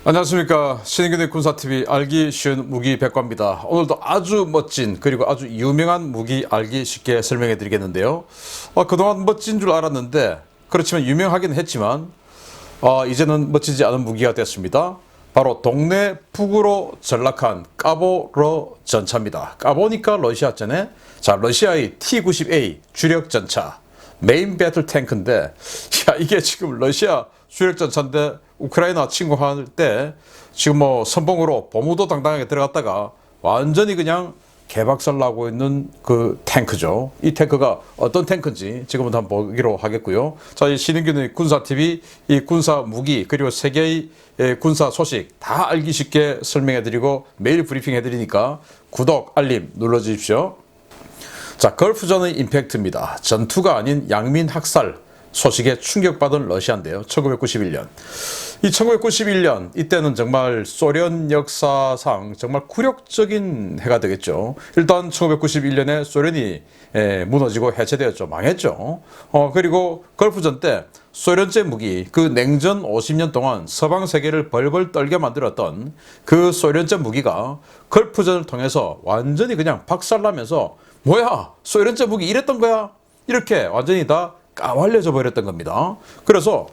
안녕하십니까. 신인균의 군사TV 알기 쉬운 무기 백과입니다. 오늘도 아주 멋진 그리고 아주 유명한 무기 알기 쉽게 설명해 드리겠는데요. 그동안 멋진 줄 알았는데 그렇지만 유명하긴 했지만 이제는 멋지지 않은 무기가 됐습니다. 바로 동네 북으로 전락한 까보러 전차입니다. 까보니까 러시아잖아요. 자, 러시아의 T-90A 주력 전차 메인 배틀 탱크인데 이게 지금 러시아 주력 전차인데 우크라이나 침공할 때 지금 선봉으로 보무도 당당하게 들어갔다가 완전히 그냥 개박살 나고 있는 그 탱크죠. 이 탱크가 어떤 탱크인지 지금부터 한번 보기로 하겠고요. 자, 이 신인균의 군사TV 이 군사 무기 그리고 세계의 군사 소식 다 알기 쉽게 설명해 드리고 매일 브리핑 해 드리니까 구독, 알림 눌러 주십시오. 자, 걸프전의 임팩트입니다. 전투가 아닌 양민 학살 소식에 충격받은 러시아인데요. 1991년. 이 1991년 이때는 정말 소련 역사상 정말 굴욕적인 해가 되겠죠. 일단 1991년에 소련이 무너지고 해체되었죠. 망했죠. 그리고 걸프전 때 소련제 무기, 그 냉전 50년 동안 서방 세계를 벌벌 떨게 만들었던 그 소련제 무기가 걸프전을 통해서 완전히 그냥 박살나면서 뭐야, 소련제 무기 이랬던 거야? 이렇게 완전히 다 까발려져 버렸던 겁니다. 그래서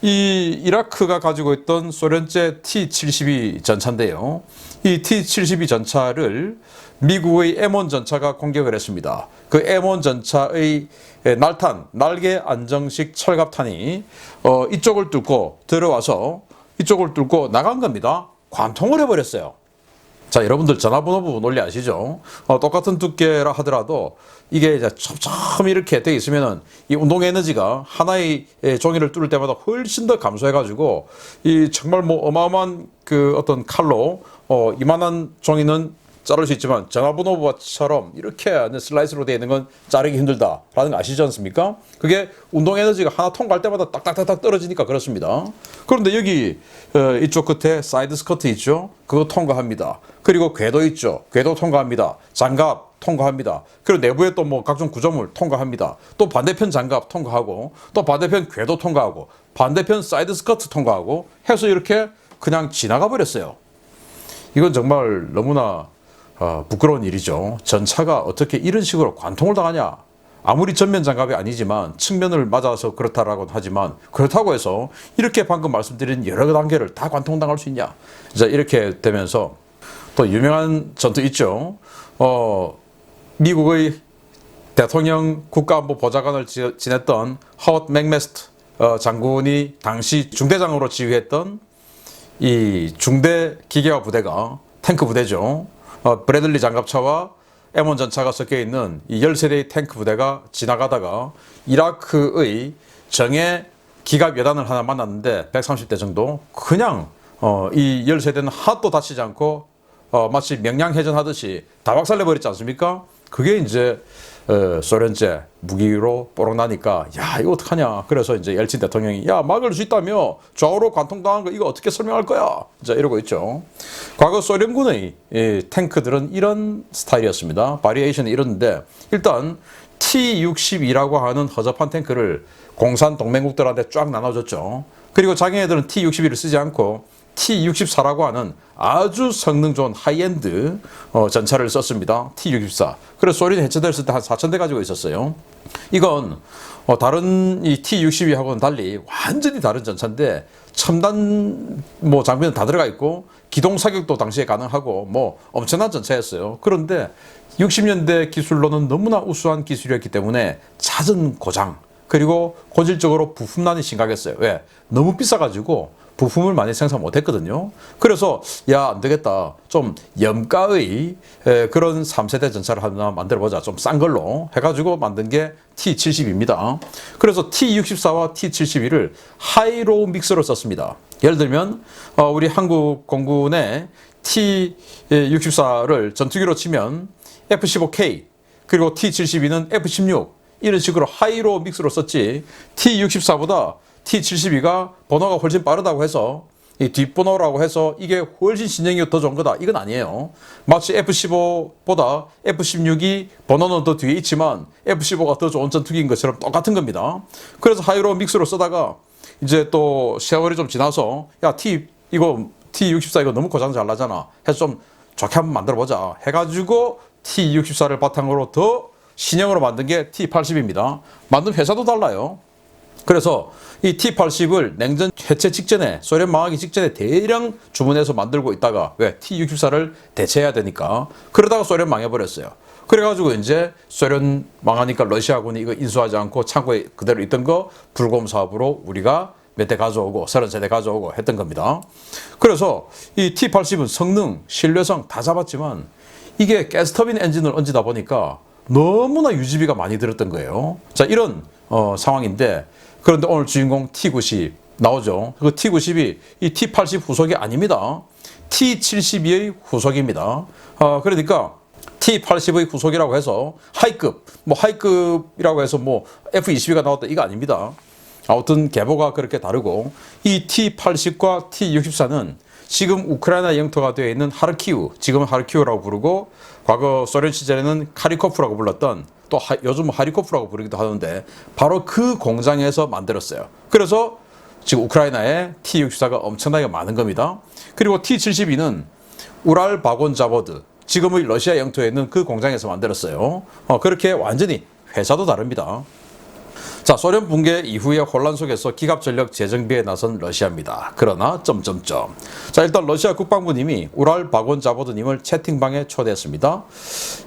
이 이라크가 가지고 있던 소련제 T-72 전차인데요. 이 T-72 전차를 미국의 M1 전차가 공격을 했습니다. 그 M1 전차의 날탄, 날개 안정식 철갑탄이 이쪽을 뚫고 들어와서 이쪽을 뚫고 나간 겁니다. 관통을 해버렸어요. 자, 여러분들 전화번호 논리 아시죠? 똑같은 두께라 하더라도 이게 이제 촘촘 이렇게 되어 있으면은 이 운동 에너지가 하나의 종이를 뚫을 때마다 훨씬 더 감소해가지고 이 정말 어마어마한 그 어떤 칼로 이만한 종이는 자를 수 있지만 전화번호처럼 이렇게 슬라이스로 되어 있는 건 자르기 힘들다라는 거 아시지 않습니까? 그게 운동 에너지가 하나 통과할 때마다 딱딱딱딱 떨어지니까 그렇습니다. 그런데 여기 이쪽 끝에 사이드 스커트 있죠? 그거 통과합니다. 그리고 궤도 있죠? 궤도 통과합니다. 장갑 통과합니다. 그리고 내부에 또 각종 구조물 통과합니다. 또 반대편 장갑 통과하고 또 반대편 궤도 통과하고 반대편 사이드 스커트 통과하고 해서 이렇게 그냥 지나가 버렸어요. 이건 정말 너무나 부끄러운 일이죠. 전차가 어떻게 이런 식으로 관통을 당하냐. 아무리 전면 장갑이 아니지만 측면을 맞아서 그렇다라고 하지만 그렇다고 해서 이렇게 방금 말씀드린 여러 단계를 다 관통당할 수 있냐. 이제 이렇게 되면서 또 유명한 전투 있죠. 미국의 대통령 국가안보보좌관을 지냈던 허워드 맥메스트 장군이 당시 중대장으로 지휘했던 이 중대 기계화 부대가 탱크 부대죠. 브래들리 장갑차와 M1 전차가 섞여 있는 이 10세대의 탱크 부대가 지나가다가 이라크의 정예 기갑 여단을 하나 만났는데 130대 정도 그냥 이 10세대는 하나도 다치지 않고 마치 명량해전하듯이 다 박살내버렸지 않습니까? 그게 이제 소련제 무기로 뽀록 나니까 야, 이거 어떡하냐. 그래서 이제 엘친 대통령이 야, 막을 수 있다며 좌우로 관통당한 거 이거 어떻게 설명할 거야. 이제 이러고 있죠. 과거 소련군의 탱크들은 이런 스타일이었습니다. 바리에이션이 이런데 일단 T-62라고 하는 허접한 탱크를 공산 동맹국들한테 쫙 나눠줬죠. 그리고 자기네들은 T-62를 쓰지 않고 T-64라고 하는 아주 성능 좋은 하이엔드 전차를 썼습니다. T-64. 그래서 소련이 해체됐을 때 한 4,000대 가지고 있었어요. 이건 다른 이 T-62하고는 달리 완전히 다른 전차인데 첨단 장비는 다 들어가 있고 기동 사격도 당시에 가능하고 엄청난 전차였어요. 그런데 60년대 기술로는 너무나 우수한 기술이었기 때문에 잦은 고장 그리고 고질적으로 부품난이 심각했어요. 왜? 너무 비싸가지고 부품을 많이 생산 못했거든요. 그래서 야, 안 되겠다. 좀 염가의 그런 3세대 전차를 하나 만들어보자. 좀 싼 걸로 해가지고 만든 게 T-70입니다. 그래서 T-64와 T-72를 하이로우 믹스로 썼습니다. 예를 들면 우리 한국 공군의 T-64를 전투기로 치면 F-15K 그리고 T-72는 F-16 이런 식으로 하이로우 믹스로 썼지 T-64보다 T-72가 번호가 훨씬 빠르다고 해서 이 뒷번호라고 해서 이게 훨씬 신형이 더 좋은 거다. 이건 아니에요. 마치 F-15보다 F-16이 번호는 더 뒤에 있지만 F-15가 더 좋은 전투기인 것처럼 똑같은 겁니다. 그래서 하이로우 믹스로 쓰다가 이제 또 세월이 좀 지나서 야, 이거 T-64 이거 너무 고장 잘 나잖아. 해서 좀 좋게 한번 만들어보자 해가지고 T-64를 바탕으로 더 신형으로 만든 게 T-80입니다. 만든 회사도 달라요. 그래서 이 T-80을 냉전 해체 직전에, 소련 망하기 직전에 대량 주문해서 만들고 있다가, 왜? T-64를 대체해야 되니까. 그러다가 소련 망해버렸어요. 그래가지고 이제 소련 망하니까 러시아군이 이거 인수하지 않고 창고에 그대로 있던 거 불곰 사업으로 우리가 몇 대 가져오고 30세대 가져오고 했던 겁니다. 그래서 이 T-80은 성능, 신뢰성 다 잡았지만 이게 가스터빈 엔진을 얹다 보니까 너무나 유지비가 많이 들었던 거예요. 자, 이런 상황인데, 그런데 오늘 주인공 T-90 나오죠. 그 T-90이 이 T-80 후속이 아닙니다. T-72의 후속입니다. 그러니까 T-80의 후속이라고 해서 하이급, 하이급이라고 해서 F-22가 나왔다 이거 아닙니다. 아무튼 계보가 그렇게 다르고, 이 T-80과 T-64는 지금 우크라이나 영토가 되어 있는 하르키우, 지금은 하르키우라고 부르고 과거 소련 시절에는 카리코프라고 불렀던, 또 요즘 하리코프라고 부르기도 하는데, 바로 그 공장에서 만들었어요. 그래서 지금 우크라이나에 T-64가 엄청나게 많은 겁니다. 그리고 T-72는 우랄 바곤 자보드, 지금의 러시아 영토에 있는 그 공장에서 만들었어요. 그렇게 완전히 회사도 다릅니다. 자, 소련 붕괴 이후의 혼란 속에서 기갑전력 재정비에 나선 러시아입니다. 그러나 자, 일단 러시아 국방부님이 우랄 바곤 자보드님을 채팅방에 초대했습니다.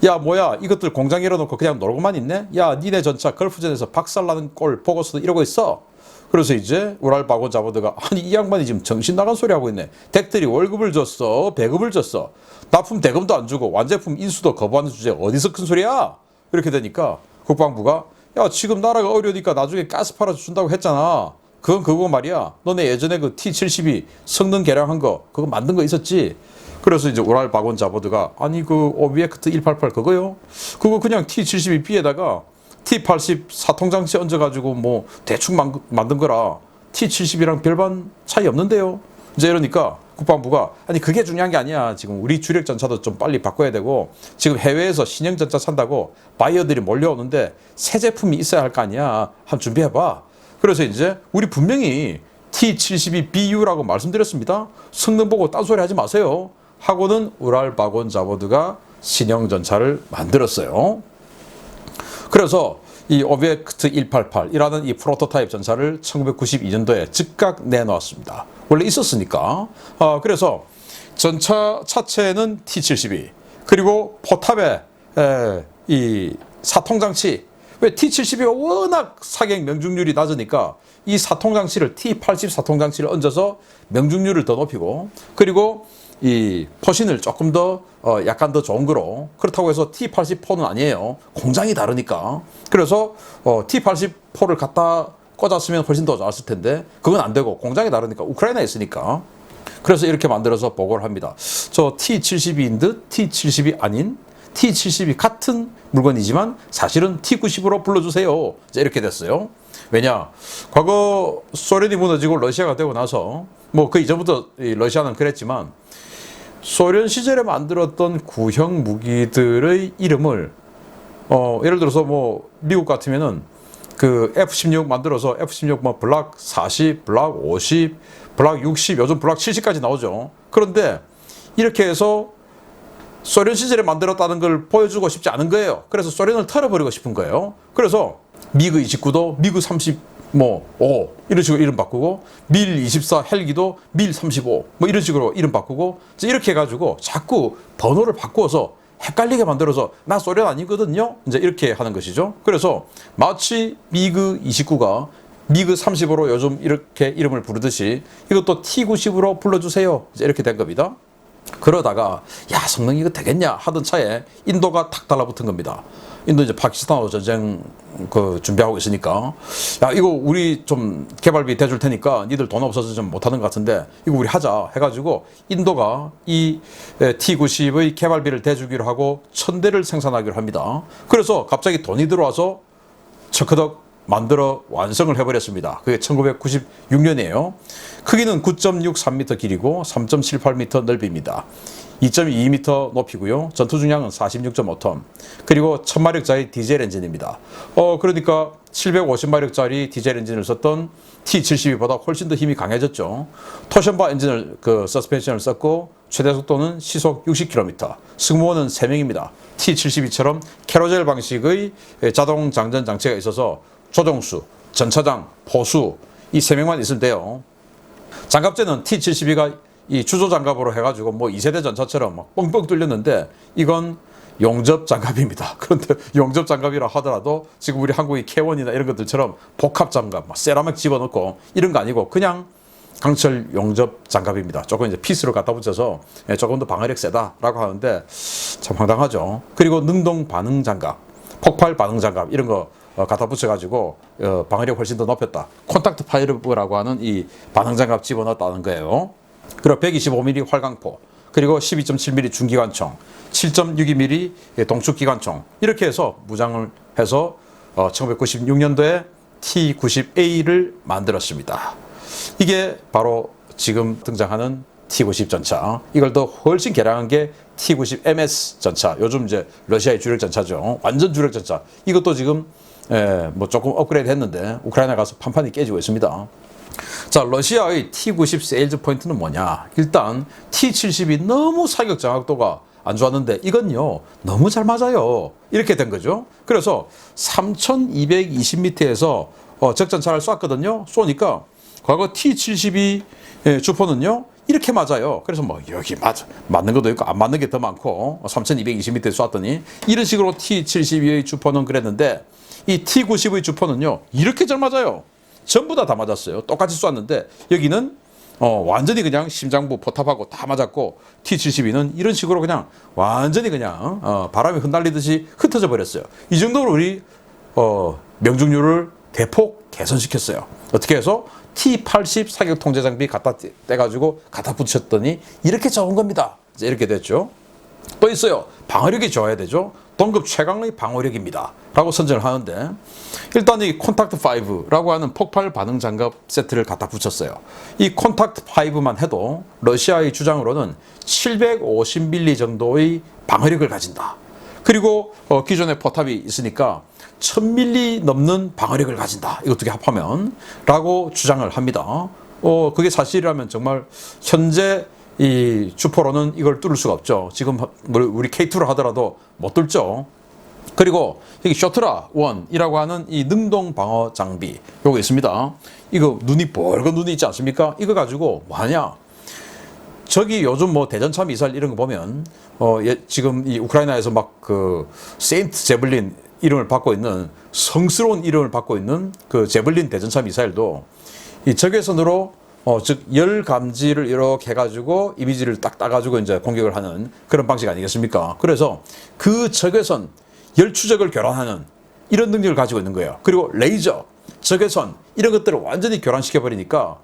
야, 뭐야, 이것들 공장 열어놓고 그냥 놀고만 있네? 야, 니네 전차 걸프전에서 박살나는 꼴 보고서도 이러고 있어. 그래서 이제 우랄 바곤 자보드가, 아니 이 양반이 지금 정신 나간 소리 하고 있네. 덱들이 월급을 줬어, 배급을 줬어, 납품 대금도 안 주고 완제품 인수도 거부하는 주제에 어디서 큰 소리야? 이렇게 되니까 국방부가, 야, 지금 나라가 어려우니까 나중에 가스 팔아서 준다고 했잖아. 그건 그거 말이야. 너네 예전에 그 T-72 성능 개량한 거 그거 만든 거 있었지? 그래서 이제 우랄 바곤 자보드가, 아니 그 오비엑트 188 그거요? 그거 그냥 T-72B에다가 T-80 사통장치 얹어가지고 대충 만든 거라 T-72랑 별반 차이 없는데요. 이제 이러니까 국방부가, 아니 그게 중요한 게 아니야. 지금 우리 주력 전차도 좀 빨리 바꿔야 되고, 지금 해외에서 신형 전차 산다고 바이어들이 몰려오는데 새 제품이 있어야 할 거 아니야. 한번 준비해봐. 그래서 이제 우리 분명히 T-72BU라고 말씀드렸습니다. 성능 보고 딴소리 하지 마세요 하고는 우랄 바곤 자보드가 신형 전차를 만들었어요. 그래서 이 오비엑트 188이라는 이 프로토타입 전차를 1992년도에 즉각 내놓았습니다. 원래 있었으니까. 그래서 전차 차체는 T-72, 그리고 포탑에 이 사통장치, 왜 T-72가 워낙 사격 명중률이 낮으니까 이 사통장치를 T-80 사통장치를 얹어서 명중률을 더 높이고, 그리고 이 포신을 조금 더 약간 더 좋은 거로, 그렇다고 해서 T-80포는 아니에요. 공장이 다르니까. 그래서 T-80포를 갖다 꽂았으면 훨씬 더 좋았을 텐데 그건 안 되고 공장이 다르니까 우크라이나에 있으니까. 그래서 이렇게 만들어서 보고를 합니다. 저 T-72인 듯 T-72 아닌, T-72 같은 물건이지만 사실은 T-90으로 불러주세요. 이렇게 됐어요. 왜냐, 과거 소련이 무너지고 러시아가 되고 나서 그 이전부터 러시아는 그랬지만, 소련 시절에 만들었던 구형 무기들의 이름을 예를 들어서 미국 같으면은 그 F-16 만들어서 F-16 블락 40, 블락 50, 블락 60, 요즘 블락 70까지 나오죠. 그런데 이렇게 해서 소련 시절에 만들었다는 걸 보여주고 싶지 않은 거예요. 그래서 소련을 털어버리고 싶은 거예요. 그래서 미그 29도 미그 30 5 이런 식으로 이름 바꾸고, 밀 24 헬기도 밀 35 이런 식으로 이름 바꾸고, 이렇게 해가지고 자꾸 번호를 바꾸어서 헷갈리게 만들어서 나 소련 아니거든요, 이제 이렇게 하는 것이죠. 그래서 마치 미그 29가 미그 35로 요즘 이렇게 이름을 부르듯이 이것도 T-90으로 불러주세요, 이제 이렇게 된 겁니다. 그러다가 야, 성능 이거 되겠냐 하던 차에 인도가 탁 달라붙은 겁니다. 인도 이제 파키스탄하고 전쟁 준비하고 있으니까, 야, 이거 우리 좀 개발비 대줄 테니까 니들 돈 없어서 좀 못하는 것 같은데 이거 우리 하자 해가지고 인도가 이 T-90의 개발비를 대주기로 하고 1000대를 생산하기로 합니다. 그래서 갑자기 돈이 들어와서 척커덕 만들어 완성을 해버렸습니다. 그게 1996년이에요. 크기는 9.63m 길이고 3.78m 넓입니다. 2.22m 높이고요. 전투 중량은 46.5톤. 그리고 1000마력짜리 디젤 엔진입니다. 그러니까 750마력짜리 디젤 엔진을 썼던 T72보다 훨씬 더 힘이 강해졌죠. 토션바 엔진을 서스펜션을 썼고 최대 속도는 시속 60km. 승무원은 3명입니다. T72처럼 캐로젤 방식의 자동 장전 장치가 있어서 조종수, 전차장, 포수 이 3명만 있으면 돼요. 장갑제는 T72가 이 주조 장갑으로 해가지고 뭐 2세대 전차처럼 막 뻥뻥 뚫렸는데 이건 용접 장갑입니다. 그런데 용접 장갑이라 하더라도 지금 우리 한국의 K1이나 이런 것들처럼 복합 장갑, 막 세라믹 집어넣고 이런 거 아니고 그냥 강철 용접 장갑입니다. 조금 이제 피스로 갖다 붙여서 조금 더 방어력 세다라고 하는데 참 황당하죠. 그리고 능동 반응 장갑, 폭발 반응 장갑 이런 거 갖다 붙여가지고 방어력 훨씬 더 높였다. 콘탁트 파이브라고 하는 이 반응 장갑 집어넣었다는 거예요. 그리고 125mm 활강포, 그리고 12.7mm 중기관총, 7.62mm 동축기관총 이렇게 해서 무장을 해서 1996년도에 T90A를 만들었습니다. 이게 바로 지금 등장하는 T90 전차. 이걸 더 훨씬 개량한 게 T90MS 전차. 요즘 이제 러시아의 주력 전차죠. 완전 주력 전차. 이것도 지금 뭐 조금 업그레이드 했는데 우크라이나 가서 판판이 깨지고 있습니다. 자, 러시아의 T90 세일즈 포인트는 뭐냐? 일단 T70이 너무 사격 정확도가 안 좋았는데 이건요 너무 잘 맞아요. 이렇게 된 거죠. 그래서 3220m에서 적전차를 쐈거든요. 쏘니까 과거 T72 주포는요 이렇게 맞아요. 그래서 뭐 여기 맞는 것도 있고 안 맞는 게 더 많고 3220m에 쐈더니 이런 식으로 T72의 주포는 그랬는데 이 T90의 주포는요 이렇게 잘 맞아요. 전부 다 맞았어요. 똑같이 쐈는데 여기는 완전히 그냥 심장부 포탑하고 다 맞았고 T72는 이런 식으로 그냥 완전히 그냥 바람이 흩날리듯이 흩어져 버렸어요. 이 정도로 우리 명중률을 대폭 개선시켰어요. 어떻게 해서 T80 사격 통제 장비 갖다 떼가지고 갖다 붙였더니 이렇게 좋은 겁니다. 이제 이렇게 됐죠. 또 있어요. 방어력이 좋아야 되죠. 동급 최강의 방어력입니다. 라고 선전을 하는데 일단 이 콘탁트 5라고 하는 폭발 반응 장갑 세트를 갖다 붙였어요. 이 콘탁트 5만 해도 러시아의 주장으로는 750mm 정도의 방어력을 가진다. 그리고 기존의 포탑이 있으니까 1000mm 넘는 방어력을 가진다. 이거 어떻게 합하면 라고 주장을 합니다. 그게 사실이라면 정말 현재 이 주포로는 이걸 뚫을 수가 없죠. 지금 우리 K2로 하더라도 못 뚫죠. 그리고 여기 쇼트라 1이라고 하는 이 능동 방어 장비 요거 있습니다. 이거 눈이 벌건 눈이 있지 않습니까? 이거 가지고 뭐 하냐? 저기 요즘 뭐 대전차 미사일 이런 거 보면 지금 이 우크라이나에서 막 그 세인트 제블린 이름을 받고 있는 성스러운 이름을 받고 있는 그 제블린 대전차 미사일도 이 적외선으로 즉 열 감지를 이렇게 해가지고 이미지를 딱 따가지고 이제 공격을 하는 그런 방식 아니겠습니까? 그래서 그 적외선 열 추적을 교란하는 이런 능력을 가지고 있는 거예요. 그리고 레이저, 적외선 이런 것들을 완전히 교란시켜 버리니까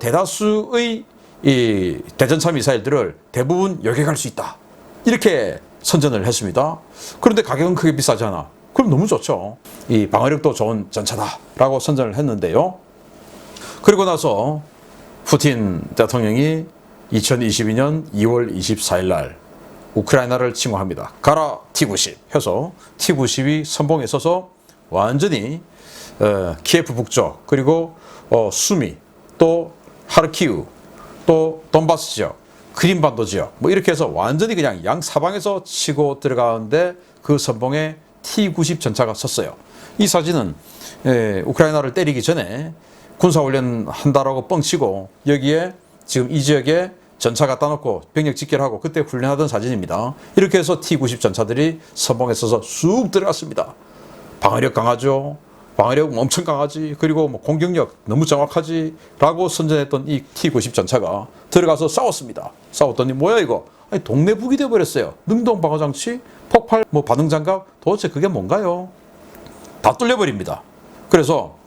대다수의 이 대전차 미사일들을 대부분 요격할 수 있다. 이렇게 선전을 했습니다. 그런데 가격은 크게 비싸지 않아. 그럼 너무 좋죠. 이 방어력도 좋은 전차다라고 선전을 했는데요. 그리고 나서 푸틴 대통령이 2022년 2월 24일 날 우크라이나를 침공합니다. 가라 T90 해서 T90이 선봉에 서서 완전히 키예프 북쪽 그리고 수미 또 하르키우 또 돈바스 지역 크림반도 지역 뭐 이렇게 해서 완전히 그냥 양 사방에서 치고 들어가는데 그 선봉에 T90 전차가 섰어요. 이 사진은 우크라이나를 때리기 전에 군사훈련 한다라고 뻥치고 여기에 지금 이 지역에 전차 갖다 놓고 병력 집결하고 그때 훈련하던 사진입니다. 이렇게 해서 T90 전차들이 선봉에 서서 쑥 들어갔습니다. 방어력 강하죠. 방어력 엄청 강하지. 그리고 뭐 공격력 너무 정확하지. 라고 선전했던 이 T90 전차가 들어가서 싸웠습니다. 싸웠더니 뭐야 이거? 아니, 동네 북이 되어버렸어요. 능동 방어장치, 폭발 뭐 반응장갑 도대체 그게 뭔가요? 다 뚫려버립니다. 그래서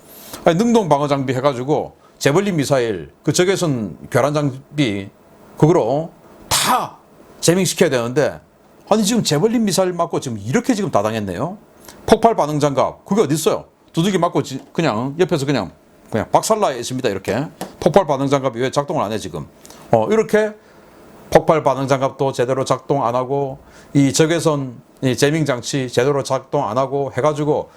능동 방어 장비 해가지고 제벌린 미사일 그 적외선 교란 장비 그거로 다 재밍시켜야 되는데 아니 지금 제벌린 미사일 맞고 지금 이렇게 지금 다 당했네요. 폭발 반응 장갑 그게 어디 있어요? 두들기 맞고 그냥 옆에서 그냥 박살나 있습니다. 이렇게 폭발 반응 장갑이 왜 작동을 안 해 지금? 이렇게 폭발 반응 장갑도 제대로 작동 안 하고 이 적외선 이 제밍 장치 제대로 작동 안 하고 해가지고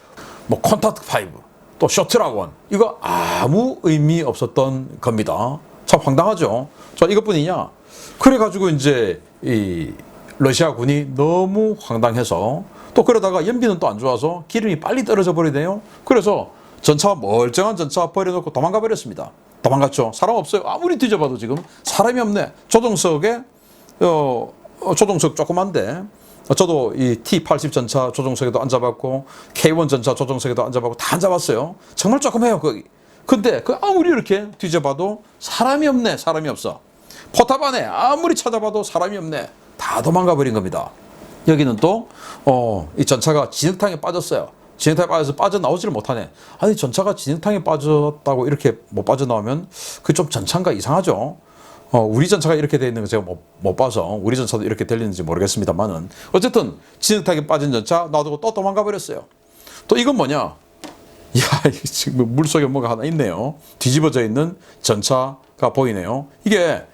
뭐 콘탁트 5 또 셔틀학원 이거 아무 의미 없었던 겁니다. 참 황당하죠. 자, 이것뿐이냐? 그래가지고 이제 이 러시아군이 너무 황당해서 또 그러다가 연비는 또 안 좋아서 기름이 빨리 떨어져 버리네요. 그래서 전차 멀쩡한 전차 버려놓고 도망가 버렸습니다. 도망갔죠. 사람 없어요. 아무리 뒤져봐도 지금 사람이 없네. 조종석에 조종석 조그만데 저도 이 T-80 전차 조종석에도 앉아봤고 K1 전차 조종석에도 앉아봤고 다 앉아봤어요. 정말 조그매요 거기. 근데 그 아무리 이렇게 뒤져봐도 사람이 없네. 사람이 없어. 포탑 안에 아무리 찾아봐도 사람이 없네. 다 도망가 버린 겁니다. 여기는 또 이 전차가 진흙탕에 빠졌어요. 진흙탕에 빠져서 빠져나오지를 못하네. 아니 전차가 진흙탕에 빠졌다고 이렇게 못 빠져나오면 그 좀 전차인가 이상하죠. 우리 전차가 이렇게 되어 있는 거 제가 못 봐서 우리 전차도 이렇게 들리는지 모르겠습니다만은 어쨌든 진흙탕에 빠진 전차 놔두고 또 도망가 버렸어요. 또 이건 뭐냐? 야, 지금 물속에 뭐가 하나 있네요. 뒤집어져 있는 전차가 보이네요. 이게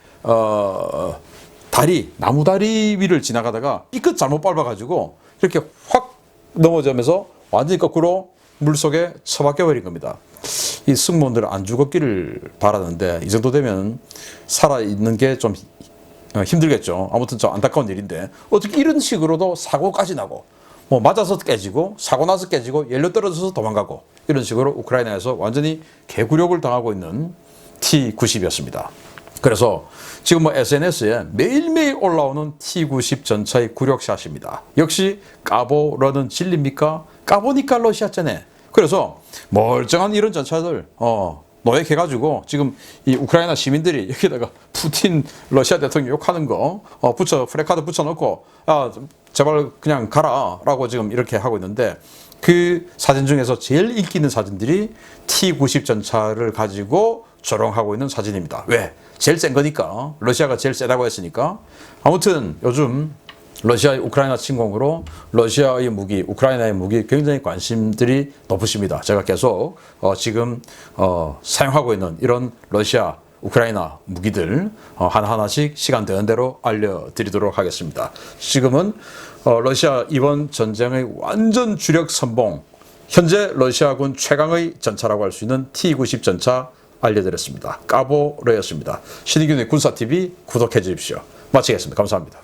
다리, 나무 다리 위를 지나가다가 삐끗 잘못 밟아가지고 이렇게 확 넘어지면서 완전히 거꾸로 물속에 처박혀 버린 겁니다. 이 승무원들은 안 죽었기를 바라는데 이 정도 되면 살아있는 게 좀 힘들겠죠. 아무튼 좀 안타까운 일인데 어떻게 이런 식으로도 사고까지 나고 뭐 맞아서 깨지고 사고 나서 깨지고 연료 떨어져서 도망가고 이런 식으로 우크라이나에서 완전히 개구력을 당하고 있는 T-90이었습니다. 그래서 지금 뭐 SNS에 매일매일 올라오는 T-90 전차의 굴욕샷입니다. 역시 까보러는 진리입니까? 까보니까 러시아잖아요. 그래서 멀쩡한 이런 전차들 노획해가지고 지금 이 우크라이나 시민들이 여기다가 푸틴 러시아 대통령 욕하는 거 프레카드 붙여놓고 제발 그냥 가라라고 지금 이렇게 하고 있는데 그 사진 중에서 제일 인기 있는 사진들이 T-90 전차를 가지고 조롱하고 있는 사진입니다. 왜? 제일 센 거니까. 러시아가 제일 세다고 했으니까. 아무튼 요즘 러시아의 우크라이나 침공으로 러시아의 무기, 우크라이나의 무기 굉장히 관심들이 높으십니다. 제가 계속 지금 사용하고 있는 이런 러시아, 우크라이나 무기들 하나하나씩 시간 되는 대로 알려드리도록 하겠습니다. 지금은 러시아 이번 전쟁의 완전 주력 선봉, 현재 러시아군 최강의 전차라고 할 수 있는 T-90 전차 알려드렸습니다. 까보러였습니다. 신의균의 군사TV 구독해 주십시오. 마치겠습니다. 감사합니다.